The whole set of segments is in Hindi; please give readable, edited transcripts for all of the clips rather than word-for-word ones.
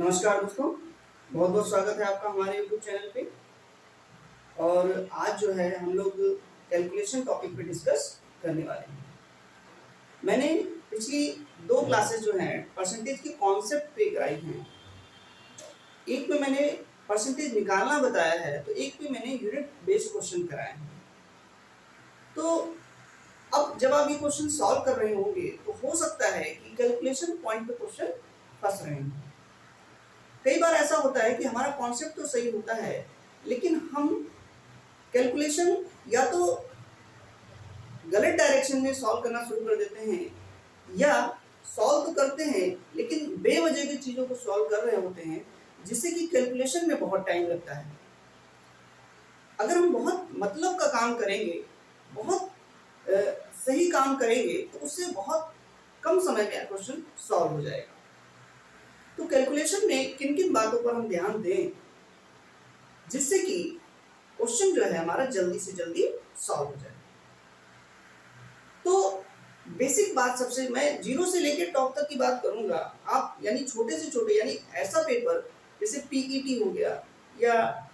नमस्कार दोस्तों, बहुत बहुत स्वागत है आपका हमारे YouTube चैनल पे। और आज जो है हम लोग कैलकुलेशन टॉपिक पे डिस्कस करने वाले हैं। मैंने पिछली दो क्लासेस जो हैं परसेंटेज के कॉन्सेप्ट पे कराई हैं। एक पे मैंने परसेंटेज निकालना बताया है, तो एक पे मैंने यूनिट बेस्ड क्वेश्चन कराए हैं। तो अब जब आप ये क्वेश्चन सॉल्व कर रहे होंगे तो हो सकता है कि कैलकुलेशन पॉइंट पे क्वेश्चन फंस रहे हैं। कई बार ऐसा होता है कि हमारा कॉन्सेप्ट तो सही होता है, लेकिन हम कैलकुलेशन या तो गलत डायरेक्शन में सॉल्व करना शुरू कर देते हैं, या सॉल्व तो करते हैं लेकिन बेवजह की चीज़ों को सॉल्व कर रहे होते हैं, जिससे कि कैलकुलेशन में बहुत टाइम लगता है। अगर हम बहुत मतलब का काम करेंगे, बहुत सही काम करेंगे, तो उससे बहुत कम समय में क्वेश्चन सॉल्व हो जाएगा। तो कैलकुलेशन में किन किन बातों पर हम ध्यान दें जिससे कि क्वेश्चन जो है हमारा जल्दी से जल्दी सॉल्व हो जाए। तो बेसिक बात सबसे, मैं जीरो से लेकर टॉप तक की बात करूंगा। आप यानी छोटे से छोटे, यानी ऐसा पेपर जैसे पीईटी हो गया, या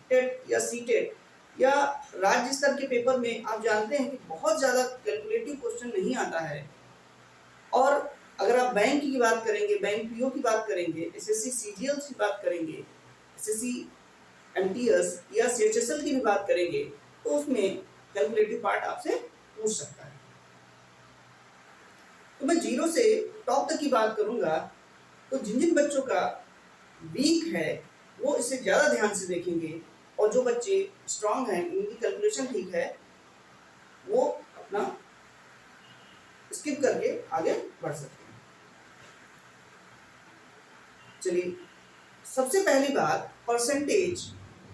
टेट या सीटेट या राज्य स्तर के पेपर में आप जानते हैं कि बहुत ज़्यादा कैलकुलेटिव क्वेश्चन नहीं आता है। और अगर आप बैंक की बात करेंगे, बैंक पीओ की बात करेंगे, एसएससी सीजीएल की बात करेंगे, एसएससी एमटीएस या सीएचएसएल की भी बात करेंगे, तो उसमें कैलकुलेटिव पार्ट आपसे पूछ सकता है। तो मैं जीरो से टॉप तक की बात करूंगा। तो जिन जिन बच्चों का वीक है वो इसे ज़्यादा ध्यान से देखेंगे, और जो बच्चे स्ट्रांग हैं, उनकी कैलकुलेशन ठीक है, वो अपना स्किप करके आगे बढ़ सकते हैं। चलिए, सबसे पहली बात, परसेंटेज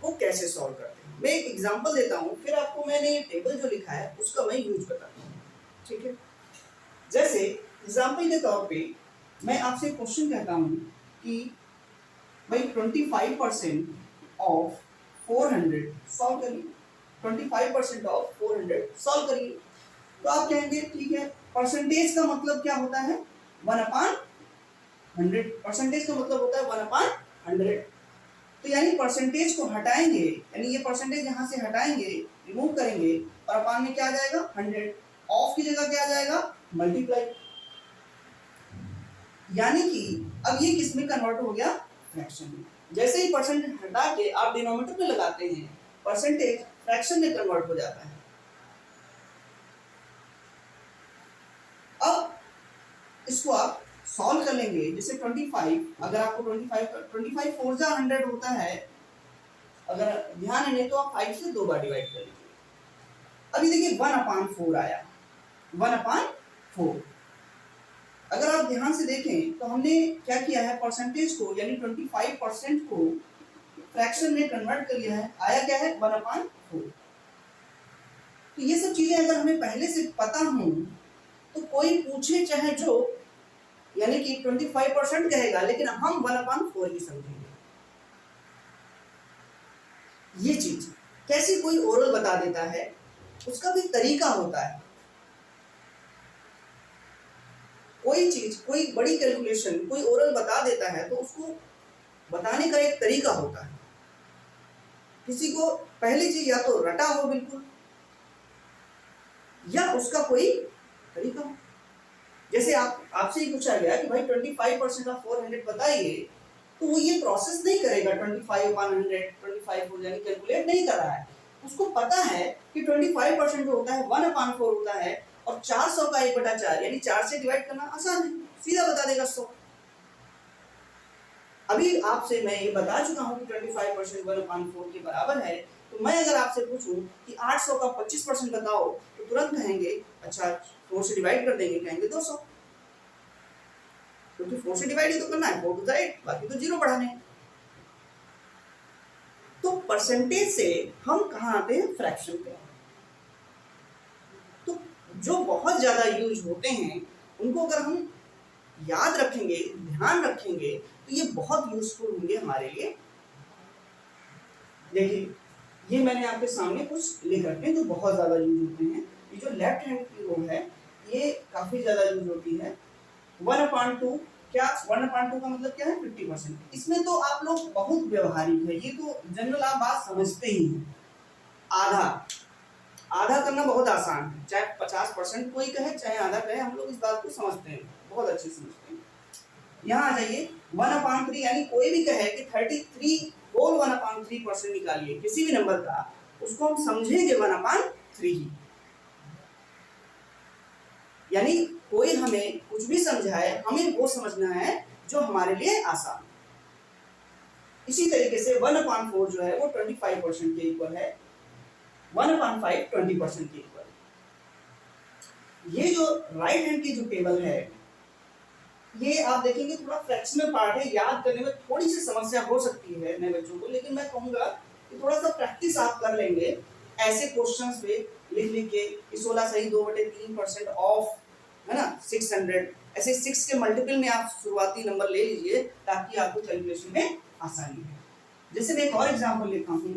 को कैसे सॉल्व करते हैं। मैं एक एग्जांपल देता हूँ, फिर आपको मैंने ये टेबल जो लिखा है उसका मैं यूज बताता हूँ, ठीक है। जैसे एग्जांपल के तौर पे मैं आपसे क्वेश्चन कहता हूँ कि भाई 25% ऑफ 400 सॉल्व करिए। 25% ऑफ 400 सॉल्व करिए। तो आप कहेंगे ठीक है, परसेंटेज का मतलब क्या होता है? 1/100। परसेंटेज का मतलब होता है 1/100। तो यानी परसेंटेज को हटाएंगे, यानी ये परसेंटेज यहाँ से हटाएंगे, रिमूव करेंगे, और अपान में क्या आ जाएगा? 100। ऑफ की जगह क्या आ जाएगा? मल्टीप्लाई। यानी कि अब ये किस में कन्वर्ट हो गया? फ्रैक्शन में। जैसे ही परसेंट हटा के आप डिनोमिनेटर में लगाते हैं, परसेंटेज फ्रैक्शन में कन्वर्ट हो जाता है। अब इसको आप सॉल्व कर लेंगे। जैसे 25, अगर आपको 25 4 जा 100 होता है, अगर ध्यान है नहीं तो आप 5 से 2 बार डिवाइड कर लीजिए। अभी देखिए 1/4 आया, 1/4। अगर आप ध्यान से देखें तो हमने क्या किया है, परसेंटेज को यानी 25% को फ्रैक्शन में कन्वर्ट कर लिया है। आया क्या है? 1/4। तो ये सब चीजें अगर हमें पहले से पता हो तो कोई पूछे चाहे जो, यानी कि 25% कहेगा, लेकिन हम 1/4 ही समझेंगे। ये चीज कैसे कोई ओरल बता देता है, उसका भी तरीका होता है। कोई चीज, कोई बड़ी कैलकुलेशन कोई ओरल बता देता है तो उसको बताने का एक तरीका होता है। किसी को पहली चीज या तो रटा हो बिल्कुल, या उसका कोई तरीका हो। जैसे आपसे ही पूछा गया कि भाई 25% ऑफ 400 बताइए, तो वो ये प्रोसेस नहीं करेगा 25/100, 25 हो जाए, कैलकुलेट नहीं कर रहा है। उसको पता है कि 25% जो होता है 1/4 होता है, और 400 का 1/4 यानी 4 से डिवाइड करना आसान है, सीधा बता देगा 100। अभी आपसे मैं ये बता चुका हूँ कि 25% 1/4 के बराबर है। तो मैं अगर आपसे पूछूं कि 800 का 25% बताओ, तो तुरंत कहेंगे अच्छा 4 से डिवाइड कर देंगे, कहेंगे 200, क्योंकि 4 से डिवाइड ही तो करना है, 4 to the 8, बाकी तो जीरो बढ़ाने हैं। तो परसेंटेज से हम कहाँ आते हैं? फ्रैक्शन पे। तो जो बहुत ज्यादा यूज होते हैं उनको अगर हम याद रखेंगे, ध्यान रखेंगे, तो ये बहुत यूजफुल होंगे हमारे लिए। देखिए, ये मैंने आपके सामने कुछ लिख रखे हैं जो बहुत ज्यादा यूज होते हैं। ये जो लेफ्ट हैंड की रो है, ये काफी ज्यादा यूज होती है। 1/2 क्या 1/2 का मतलब क्या है 50%। इसमें तो आप लोग बहुत व्यवहारिक है, ये तो जनरल आप बात समझते ही हैं। आधा आधा करना बहुत आसान है, चाहे 50% कोई कहे चाहे आधा कहे, हम लोग इस बात को समझते हैं, बहुत अच्छे से समझते हैं। यहाँ आ जाइए 1/3 यानी कोई भी कहे कि 33 होल 1/3% निकालिए किसी भी नंबर का, उसको हम समझेंगे 1/3 यानी कोई हमें कुछ भी समझाए हमें वो समझना है जो हमारे लिए आसान। इसी तरीके से 1/4 जो है वो 25% के इक्वल है, 1/5 20% के इक्वल। ये जो राइट हैंड की जो टेबल है ये आप देखेंगे थोड़ा फ्रैक्शनल पार्ट है, याद करने में थोड़ी सी समस्या हो सकती है नए बच्चों को, लेकिन मैं कहूंगा कि थोड़ा सा प्रैक्टिस आप कर लेंगे ऐसे क्वेश्चंस पे लिख लिख के कि 16 सही 2/3% ऑफ है ना 600, ऐसे 6 के मल्टीपल में आप शुरुआती नंबर ले लीजिए ताकि आपको कैलकुलेशन में आसानी है। जैसे मैं एक और एग्जांपल लेता हूं,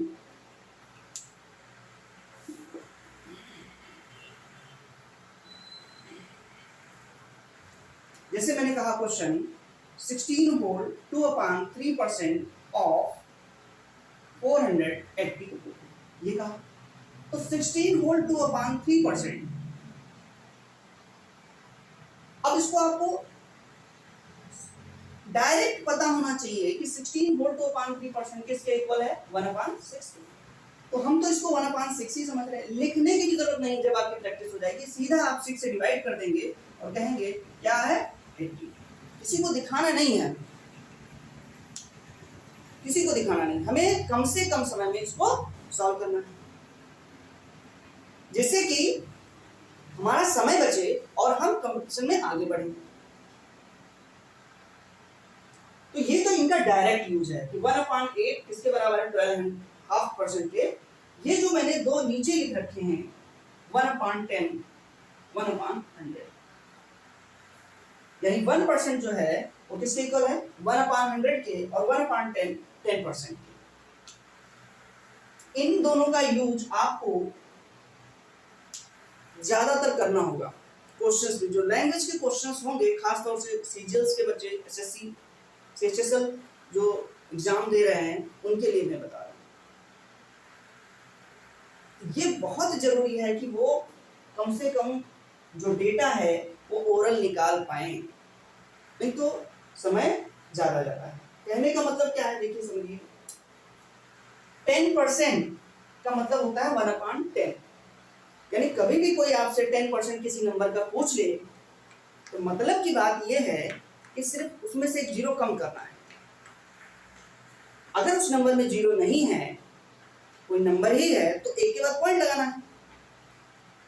जैसे मैंने कहा क्वेश्चन 16 होल 2/3% ऑफ 480, ये कहा तो 16 होल 2/3%। अब इसको आपको डायरेक्ट पता होना चाहिए कि 16 होल 2/3% किसके इक्वल है 1/6। तो हम तो इसको 1/6 ही समझ रहे हैं, लिखने की भी जरूरत नहीं, जब आपकी प्रैक्टिस हो जाएगी सीधा आप 6 से डिवाइड कर देंगे और कहेंगे क्या है 80। किसी को दिखाना नहीं है, किसी को दिखाना नहीं, हमें कम से कम समय में इसको सॉल्व करना है जिससे कि हमारा समय बचे और हम कंपटीशन में आगे बढ़ें। तो ये तो इनका डायरेक्ट यूज है कि 1/8 किसके बराबर है 12.5% के। ये जो मैंने दो नीचे लिख रखे हैं 1/10 1/100 यानी 1% जो है वो किसके इक्वल है 1/100 के और 1/10 10% के। इन दोनों का यूज आपको ज्यादातर करना होगा क्वेश्चंस में, जो लैंग्वेज के क्वेश्चंस होंगे खासतौर से सीजीएल्स के बच्चे एसएससी सीएचएसएल जो एग्जाम दे रहे हैं उनके लिए मैं बता रहा हूं। ये बहुत जरूरी है कि वो कम से कम जो डेटा है वो ओरल निकाल पाए, नहीं तो समय ज्यादा जाता है। कहने का मतलब क्या है देखिए समझिए, 10% का मतलब होता है 1/10 यानी कभी भी कोई आपसे 10% किसी नंबर का पूछ ले तो मतलब की बात यह है कि सिर्फ उसमें से एक जीरो कम करना है। अगर उस नंबर में जीरो नहीं है, कोई नंबर ही है, तो एक के बाद पॉइंट लगाना है।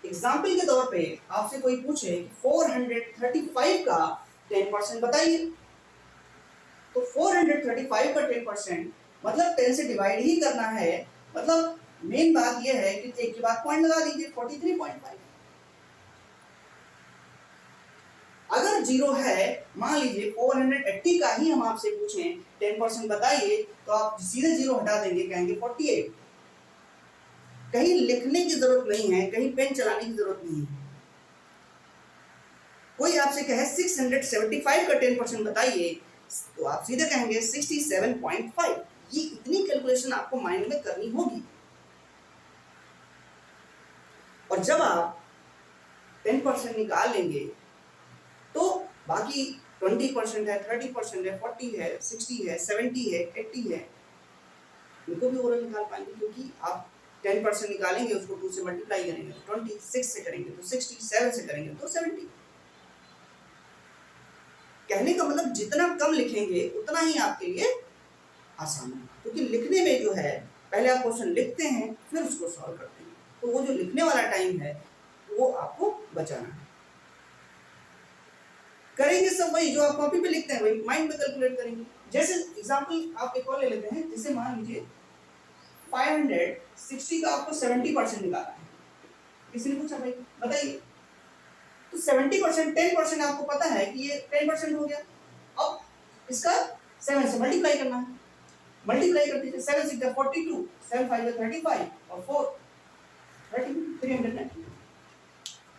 एग्जाम्पल के तौर पे आपसे कोई पूछे 435 का 10% बताइए, तो 435 का 10% मतलब 10 से डिवाइड ही करना है, मतलब मेन बात यह है कि एक के बाद पॉइंट लगा दीजिए 43.5। अगर जीरो है, मान लीजिए 480 का ही हम आपसे पूछें 10% बताइए, तो आप सीधे जीरो हटा देंगे, कहेंगे 48। कहीं लिखने की जरूरत नहीं है, कहीं पेन चलाने की जरूरत नहीं है। कोई आपसे कहे 675 का 10% बताइए, तो आप सीधे कहेंगे 67.5। ये इतनी कैलकुलेशन आपको माइंड में करनी होगी। और जब आप 10% निकाल लेंगे तो बाकी 20% है, 30% है, 40 है, 60 है, 70 है, 80 है, इनको भी ओरल निकाल पाएंगे, क्योंकि आप 10% निकालेंगे उसको 2 से मल्टीप्लाई करेंगे तो 20, 6 से करेंगे तो 60, 7 से करेंगे तो 70। कहने का मतलब जितना कम लिखेंगे उतना ही आपके लिए आसान है, क्योंकि लिखने में जो है पहले आप क्वेश्चन लिखते हैं फिर उसको सॉल्व करते हैं, तो वो जो लिखने वाला टाइम है वो आपको बचाना है। करेंगे सब वही जो आप कॉपी पे लिखते हैं, वही माइंड में कैलकुलेट करेंगे। जैसे एग्जांपल आप एक और ले लेते हैं, जैसे मान लीजिए 560 का आपको 70% निकालना है, किसी ने पूछा भाई बताइए, तो 70% 10% आपको पता है कि ये 10% हो गया। अब इसका 7 से मल्टीप्लाई करना है, मल्टीप्लाई कर दीजिए, 7 6 42, 7 5 35 और 4 30, 390।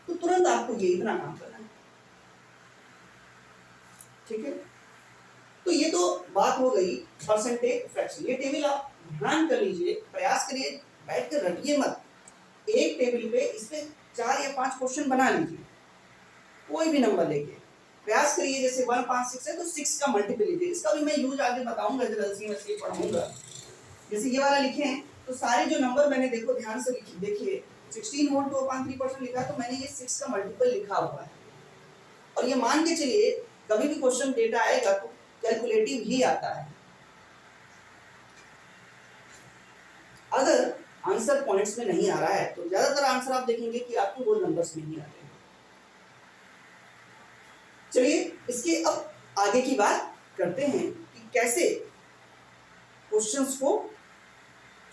तो तुरंत आपको ये इतना काम करना है, ठीक है। तो ये तो बात हो गई परसेंटेज फ्रैक्शन। ये टेबल आप ध्यान कर लीजिए, प्रयास करिए, बैठ कर रटिए मत। एक टेबल पे इस पे 4 या 5 क्वेश्चन बना लीजिए, कोई भी नंबर लेके प्रयास करिए। जैसे 1 5 6 है तो 6 का मल्टीपल लीजिए। इसका भी मैं यूज आगे बताऊंगा जब एलसीएम पढ़ाऊंगा। जैसे ये वाला लिखे हैं तो सारे जो नंबर मैंने देखो ध्यान से देखिए 16 वोल्ट तो 3% लिखा, तो मैंने ये 6 का मल्टीपल लिखा हुआ है। और ये मान के चलिए कभी भी क्वेश्चन डेटा आएगा तो कैलकुलेटिव ही आता है। अगर आंसर पॉइंट्स में नहीं आ रहा है तो ज्यादातर आंसर आप देखेंगे कि आपको वो नंबर्स में ही आते हैं। चलिए इसके अब आगे की बात करते हैं कि कैसे क्वेश्चंस को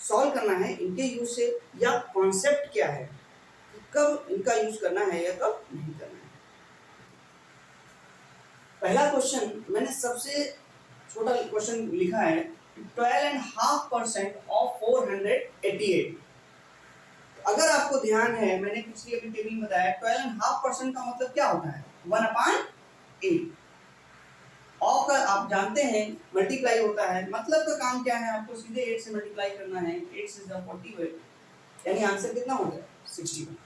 सॉल्व करना है, इनके यूज से, या कॉन्सेप्ट क्या है, कब इनका यूज करना है या कब नहीं करना है। पहला क्वेश्चन मैंने सबसे छोटा क्वेश्चन लिखा है 12.5% ऑफ 488। अगर आपको ध्यान है मैंने पिछली अभी टेबल में बताया 12.5% का मतलब क्या होता है 1/8। ऑफ का आप जानते हैं मल्टीप्लाई होता है, मतलब का काम क्या है, आपको सीधे 8 से मल्टीप्लाई करना है। 8 से 40 यानी आंसर कितना हो गया 61।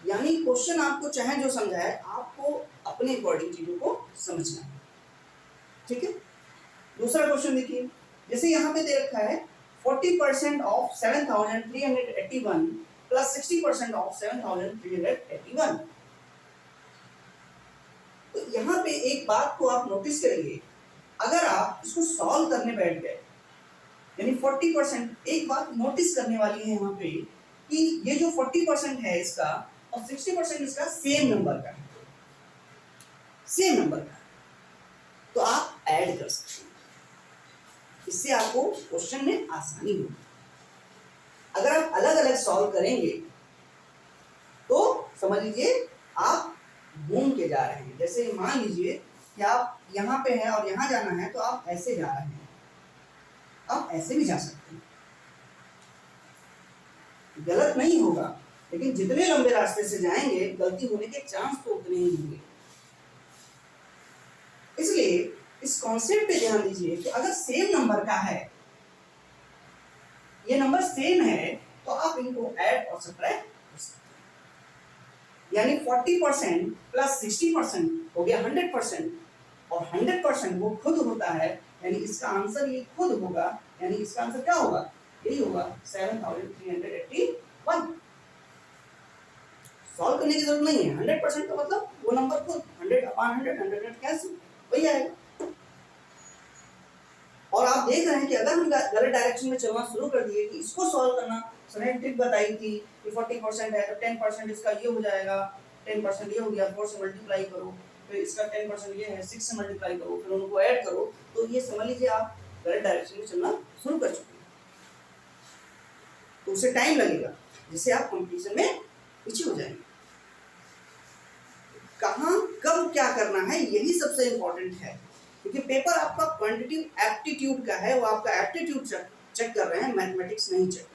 यानी क्वेश्चन आपको चाहे जो समझाए, आपको अपने अकॉर्डिंग चीजों को समझना है, ठीक है। दूसरा क्वेश्चन देखिए, जैसे यहाँ पे दे रखा है 40% ऑफ 7381 प्लस 60% ऑफ 7381। तो यहाँ पे एक बात को आप नोटिस करेंगे, अगर आप इसको सॉल्व करने बैठ गए यानी 40%, एक बात नोटिस करने वाली है यहाँ पे कि ये जो 40% है इसका और 60% इसका सेम नंबर का है, सेम नंबर का, तो आप ऐड कर सकते हैं। इससे आपको क्वेश्चन में आसानी होगी। अगर आप अलग अलग सॉल्व करेंगे तो समझ लीजिए आप घूम के जा रहे हैं। जैसे मान लीजिए कि आप यहाँ पे हैं और यहाँ जाना है तो आप ऐसे जा रहे हैं, आप ऐसे भी जा सकते हैं, गलत नहीं होगा, लेकिन जितने लंबे रास्ते से जाएंगे गलती होने के चांस तो उतने ही होंगे। इसलिए इस कॉन्सेप्ट पे ध्यान दीजिए कि अगर सेम नंबर का है, ये नंबर सेम है, तो आप इनको ऐड और सब्ट्रैक्ट कर सकते हैं। यानी 40% प्लस 60% हो गया 100%, और 100% वो खुद होता है, यानी इसका आंसर ये खुद होगा। यानी इसका आंसर क्या होगा, यही होगा 7381। सॉल्व करने की जरूरत नहीं है, 100% का मतलब वो नंबर खुद 100/100 100 कैंसिल वही आएगा। और आप देख रहे हैं कि अगर हम गलत डायरेक्शन में चलना शुरू कर दिए कि इसको सॉल्व करना, मैंने ट्रिक बताई थी कि 40% है तो 10% इसका ये हो जाएगा, 10% ये हो गया, 4 से मल्टीप्लाई करो, फिर इसका 10% ये है, 6 से मल्टीप्लाई करो, फिर उनको ऐड करो, तो ये समझ लीजिए आप गलत डायरेक्शन में चलना शुरू कर चुके हैं। तो उसे टाइम लगेगा जिससे आप कंप्लीशन में पीछे हो जाएंगे। कहाँ कब क्या करना है यही सबसे इंपॉर्टेंट है, क्योंकि पेपर आपका क्वांटिटेटिव एप्टीट्यूड का है, वो आपका एप्टीट्यूड चेक कर रहे हैं, मैथमेटिक्स नहीं चेक कर रहे।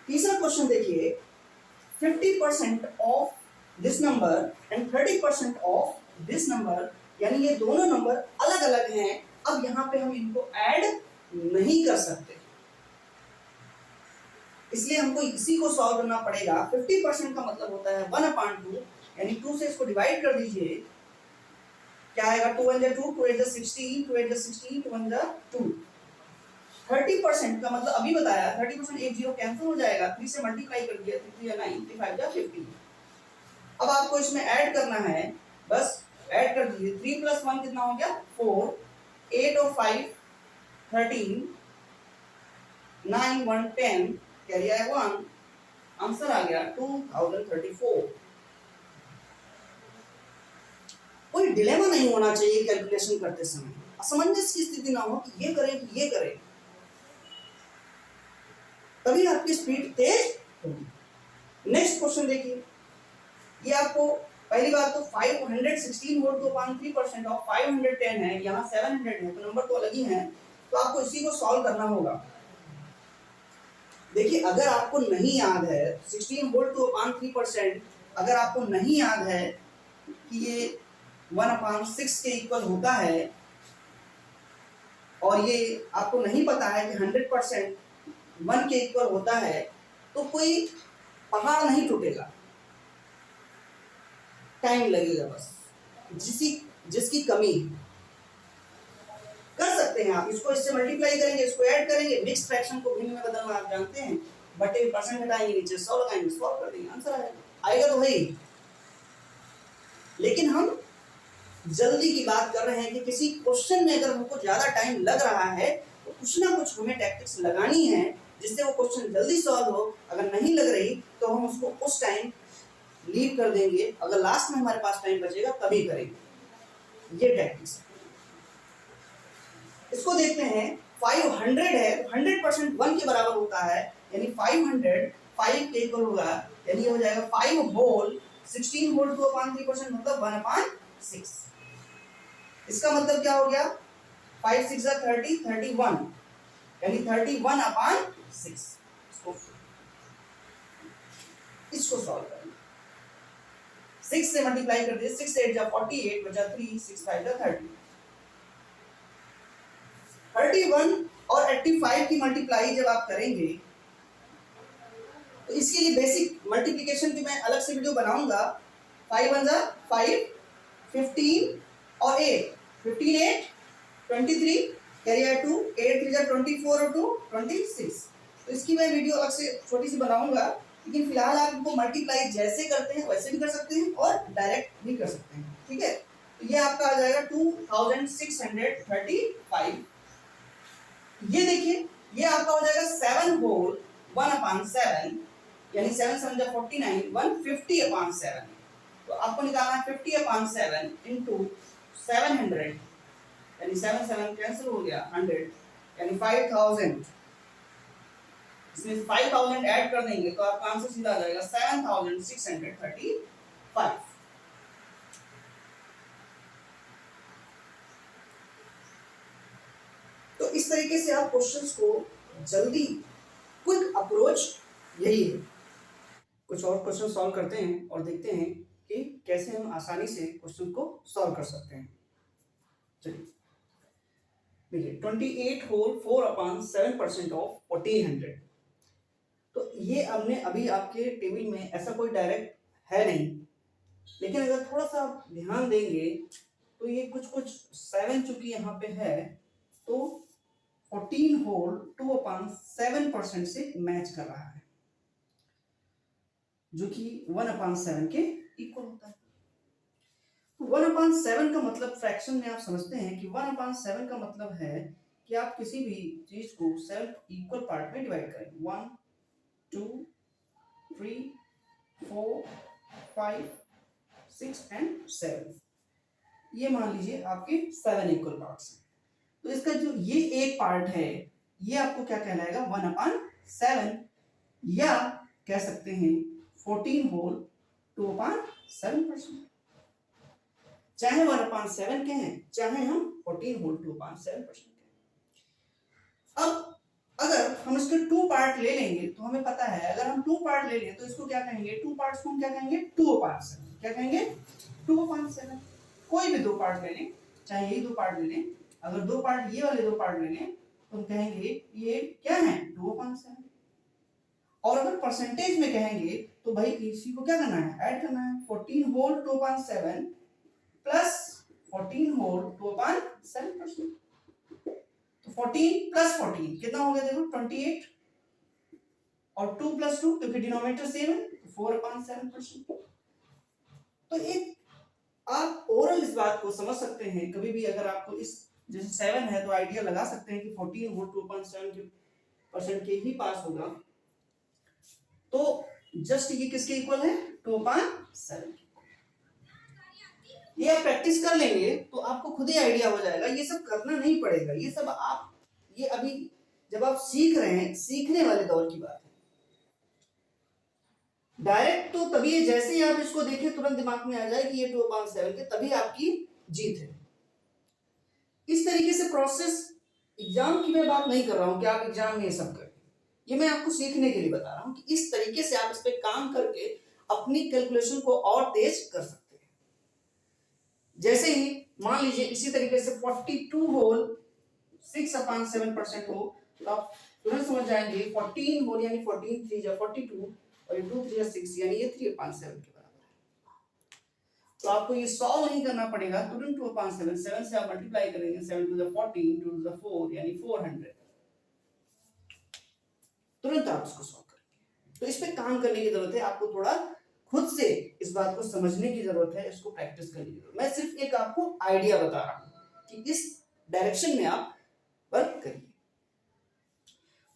तीसरा क्वेश्चन देखिए, 50% of this number and 30% of this number, यानी ये दोनों नंबर अलग अलग हैं। अब यहाँ पे हम इनको ऐड नहीं कर सकते, इसलिए हमको इसी को सॉल्व करना पड़ेगा। 50% का मतलब होता है 1/2, यानी 2 से इसको डिवाइड कर दीजिए, क्या आएगा 2 1 2, 2 8 16, 2 8 16, 2 1 2। 30% का मतलब अभी बताया 30% एक जीरो कैंसिल हो जाएगा, 3 से मल्टीप्लाई कर दिया, 3 9, 3 5 50। अब आपको इसमें ऐड करना है, बस ऐड कर दीजिए। 3 + 1 कितना हो गया 4, 8 और 5 13, 9 1 10, कैरी आया 1, आंसर आ गया 2034। कोई डिलेमा नहीं होना चाहिए कैलकुलेशन करते समय, असमंजस की स्थिति ना हो कि ये करें कि ये करें, तभी आपकी स्पीड तेज होगी। नेक्स्ट क्वेश्चन देखिए, ये आपको पहली बात तो 516 वोल्ट तो 3% और 510 है, यहाँ 700 है, तो नंबर तो अलग ही है, तो आपको इसी को सॉल्व करना होगा। देखिए अगर आपको नहीं याद है 16 वोल्ट तो 3%, अगर आपको नहीं याद है कि ये 1/6 के इक्वल होता है और ये आपको नहीं पता है कि 100% 1 के इक्वल होता है, तो कोई पहाड़ नहीं टूटेगा, टाइम लगेगा बस। जिसकी कमी कर सकते हैं आप, इसको इससे मल्टीप्लाई करेंगे, इसको ऐड करेंगे, मिक्स फ्रैक्शन को भिन्न में बदलना आप जानते हैं, बटे परसेंट हटाएंगे, नीचे 100 लगाएंगे, सॉल्व कर देंगे, आंसर आएगा तो भाई। लेकिन हम जल्दी की बात कर रहे हैं कि किसी क्वेश्चन में अगर हमको ज्यादा टाइम लग रहा है तो कुछ ना कुछ हमें टैक्टिक्स लगानी है जिससे वो क्वेश्चन जल्दी सॉल्व हो। अगर नहीं लग रही तो हम उसको उस टाइम लीव कर देंगे, अगर लास्ट में हमारे पास टाइम बचेगा तभी करेंगे। ये टैक्टिक्स। इसको देखते हैं, 500 है, 100% 1 के बराबर होता है, यानी 500 5 के इक्वल होगा, यानी ये हो जाएगा 5 होल 16 होल 2/3% मतलब 1/6। इसका मतलब क्या हो गया, 5 6 30 31, यानी 31/6। इसको सॉल्व करें, 6 से मल्टीप्लाई कर दिए, 6 8 48 बचा 3, 6 5 30। 31 और 85 की मल्टीप्लाई जब आप करेंगे तो इसके लिए बेसिक मल्टीप्लिकेशन की मैं अलग से वीडियो बनाऊंगा। 5 1 5, 15 और 8, 15 8 23, कैरी 2, 8 3 24 और 2 26। तो इसकी मैं वीडियो अलग से छोटी सी बनाऊंगा, लेकिन फिलहाल आप इनको मल्टीप्लाई जैसे करते हैं वैसे भी कर सकते हैं और डायरेक्ट भी कर सकते हैं, ठीक है। तो ये आपका आ जाएगा 2635। ये देखिए, ये आपका हो जाएगा 7 होल 1/7, यानी 7 7 49, 150/7। तो आपको निकालना है 50/7 इंटू 700, यानी 7 7 कैंसिल हो गया, 100 यानी 5000। इसमें 5000 ऐड कर देंगे तो आपका आंसर सीधा आ जाएगा 7635। तो इस तरीके से आप क्वेश्चंस को जल्दी, क्विक अप्रोच यही है। कुछ और क्वेश्चन सॉल्व करते हैं और देखते हैं कि कैसे हम आसानी से क्वेश्चन को सॉल्व कर सकते हैं। चलिए देखिए, 28 होल 4/7% ऑफ 1400। तो ये हमने अभी आपके टेबल में ऐसा कोई डायरेक्ट है नहीं, लेकिन अगर थोड़ा सा आप ध्यान देंगे तो ये कुछ 7 चूंकि यहाँ पे है तो 14 होल 2/7% से मैच कर रहा है, जो कि 1/7 के इक्वल होता है। तो 1/7 का मतलब फ्रैक्शन में आप समझते हैं कि 1/7 का मतलब है कि आप किसी भी चीज को सेल्फ इक्वल पार्ट में डिवाइड करें। 1 2 3 4 5 6 एंड 7, ये मान लीजिए आपके 7 इक्वल पार्ट्स हैं। तो इसका जो ये एक पार्ट है ये आपको क्या कहलाएगा, 1/7, या कह सकते हैं 14 होल 2/7%। चाहे 1/7 के हैं, चाहे हम 14 होल 2/7% के। अब अगर हम इसके 2 पार्ट ले लेंगे तो हमें पता है, अगर हम 2 पार्ट ले लें तो इसको क्या कहेंगे, 2 पार्ट्स को हम क्या कहेंगे, 2/7। क्या कहेंगे, 2/7। कोई भी 2 पार्ट ले लें, चाहे यही 2 पार्ट ले लें, अगर 2 पार्ट, ये वाले 2 पार्ट ले लें तो हम कहेंगे ये क्या है, 2/7। और अगर परसेंटेज में कहेंगे तो भाई इसी को क्या करना है, ऐड करना है। 14 होल 2/7 प्लस 14 होल 2/7%। तो 14 प्लस 14 कितना हो गया, देखो 28, और 2 प्लस 2 क्योंकि डिनोमिनेटर सेम है, 4/7%। तो एक आप ओरल इस बात को समझ सकते हैं, कभी भी अगर आपको इस जैसे 7 है तो आइडिया लगा सकते हैं कि 14 होल 2/7% के ही पास होगा। तो जस्ट ये किसके इक्वल है, 2/7। ये आप प्रैक्टिस कर लेंगे तो आपको खुद ही आइडिया हो जाएगा, ये सब करना नहीं पड़ेगा, ये सब आप, ये अभी जब आप सीख रहे हैं, सीखने वाले दौर की बात है। डायरेक्ट तो तभी है, जैसे ही आप इसको देखें तुरंत दिमाग में आ जाए कि ये 2/7 के, तभी आपकी जीत है। इस तरीके से प्रोसेस, एग्जाम की मैं बात नहीं कर रहा हूं कि आप एग्जाम में ये सब करें, ये मैं आपको सीखने के लिए बता रहा हूं कि इस तरीके से आप इस पे काम करके अपनी कैलकुलेशन को और तेज कर सकते हैं। जैसे ही मान लीजिए इसी तरीके से 42 होल 6/7% हो तो आप तुरंत समझ जाएंगे 14 होल यानी 14 3 जा 42 और ये 2 3 जा 6 यानी ये 3/7 के बराबर है। तो आपको ये सॉल्व नहीं करना पड़ेगा, तुरंत 2/7 7 से आप मल्टीप्लाई करेंगे, 7 2 जा 14 2 जा 4 यानी 400, तुरंत आप इसको सॉल्व करेंगे। तो इस पे काम करने की जरूरत है, आपको थोड़ा खुद से इस बात को समझने की जरूरत है, इसको प्रैक्टिस करने की जरूरत है। मैं सिर्फ एक आपको आइडिया बता रहा हूं कि इस डायरेक्शन में आप वर्क करिए।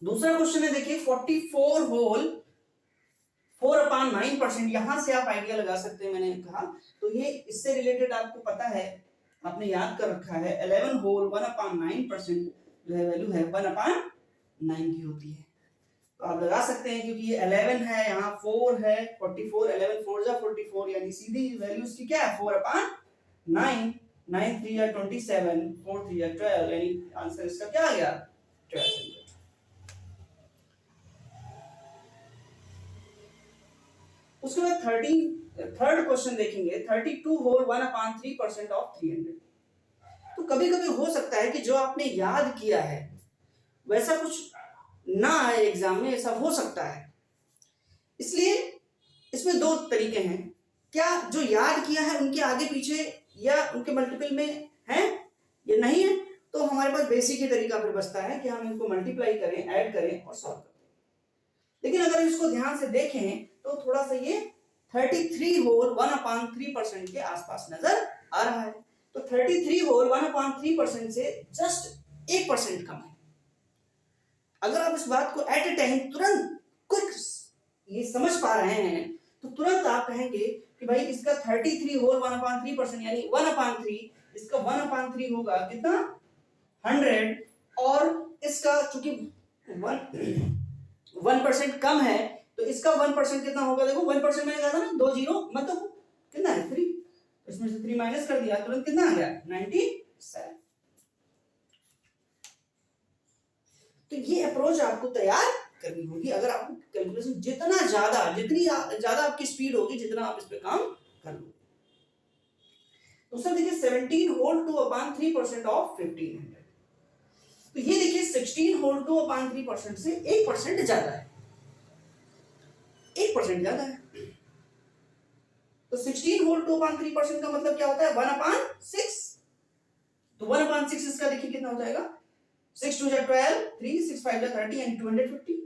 दूसरा क्वेश्चन है, देखिए 44 होल 4/9%, यहां से आप आइडिया लगा सकते हैं, मैंने कहा तो ये इससे रिलेटेड आपको पता है, आपने याद कर रखा है 11 होल 1/9% जो है वैल्यू है 1/9 की होती है। तो आप लगा सकते हैं क्योंकि ये 11 है, यहाँ 4 है, 44 11 4 जा 44 यानी सीधी वैल्यू इसकी क्या है 4/9, 9 3 या 27, 4 3 या 12 यानी आंसर इसका क्या आ गया 1200। उसके बाद थर्ड क्वेश्चन देखेंगे, 32 होल 1/3% ऑफ 300। तो कभी कभी हो सकता है कि जो आपने याद किया है वैसा कुछ ना आए एग्जाम में, ऐसा हो सकता है। इसलिए इसमें दो तरीके हैं, क्या जो याद किया है उनके आगे पीछे या उनके मल्टीपल में है या नहीं है, तो हमारे पास बेसिक ही तरीका फिर बचता है कि हम इनको मल्टीप्लाई करें, ऐड करें और सॉल्व करें। लेकिन अगर इसको ध्यान से देखें तो थोड़ा सा ये 33 होल 1/3% के आसपास नजर आ रहा है। तो 33 होल 1/3% से जस्ट 1% कम है। अगर आप इस बात को एट ए टाइम तुरंत क्विक ये समझ पा रहे हैं तो तुरंत आप कहेंगे कि भाई इसका 33 होल 1/3% यानी 1/3, इसका 1/3 होगा कितना 100, और इसका चूंकि 1% कम है तो इसका 1% कितना होगा, देखो 1% मैंने कहा था ना, 2 जीरो मतलब कितना है 3, इसमें से 3 माइनस कर दिया, तुरंत कितना आ गया 97। तो ये अप्रोच आपको तैयार करनी होगी। अगर आपको कैलकुलेशन जितनी ज्यादा आपकी स्पीड होगी, जितना आप इस पे काम कर लो। दूसरा देखिए 17 होल 2/3% ऑफ 1500। तो ये देखिए 16 होल 2/3% से 1% ज्यादा है, 1% ज्यादा है। तो 16 होल 2/3% का मतलब क्या होता है 1/6। तो 1/6 इसका देखिए कितना हो जाएगा 6 2 जा 12, 3 6 5 जा 30 यानी 250।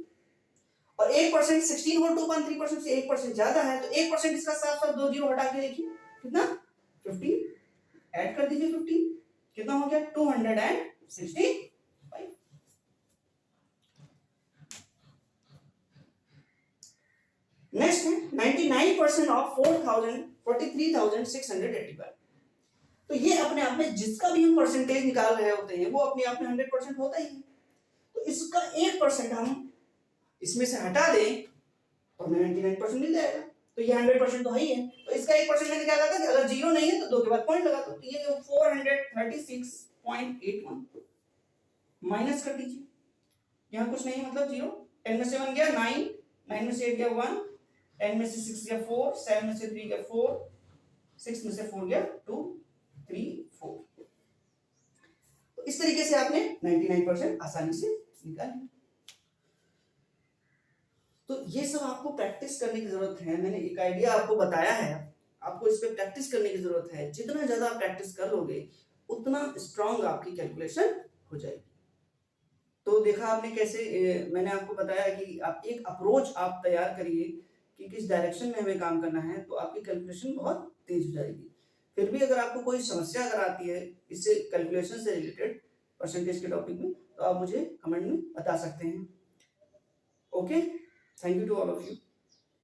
और 1% 16 होल 2/3% से 1% ज्यादा है, तो 1% इसका साथ साथ 2 जीरो हटा के देखिए कितना 15, ऐड कर दीजिए 15, कितना हो गया 265। नेक्स्ट है 99% ऑफ 43,681। तो ये अपने आप में जिसका भी हम परसेंटेज निकाल रहे होते हैं वो अपने आप में 100% होता ही है। तो इसका 1% हम इसमें से हटा दें तो हमें 99% मिल जाएगा। तो ये 100% तो है ही है। तो इसका 1% मैंने क्या कहा था कि अगर जीरो नहीं है तो 2 के बाद पॉइंट लगा दो। तो ये 436.81 माइनस कर दीजिए, यहाँ कुछ नहीं मतलब जीरो। 10 में से 1 गया 9, 9 में से 8 गया 1, 10 में से 6 गया 4, 7 में से 3 गया 4, 6 में से 4 गया 2 3 4। तो इस तरीके से आपने 99% आसानी से निकाल। तो ये सब आपको प्रैक्टिस करने की जरूरत है। मैंने एक आइडिया आपको बताया है, आपको इस पे प्रैक्टिस करने की जरूरत है। जितना ज्यादा आप प्रैक्टिस कर लोगे उतना स्ट्रांग आपकी कैलकुलेशन हो जाएगी। तो देखा आपने कैसे मैंने आपको बताया कि आप एक अप्रोच आप तैयार करिए कि किस डायरेक्शन में हमें काम करना है, तो आपकी कैलकुलेशन बहुत तेज हो जाएगी। फिर भी अगर आपको कोई समस्या अगर आती है इससे कैलकुलेशन से रिलेटेड परसेंटेज के टॉपिक में, तो आप मुझे कमेंट में बता सकते हैं। Okay, thank you to all of you.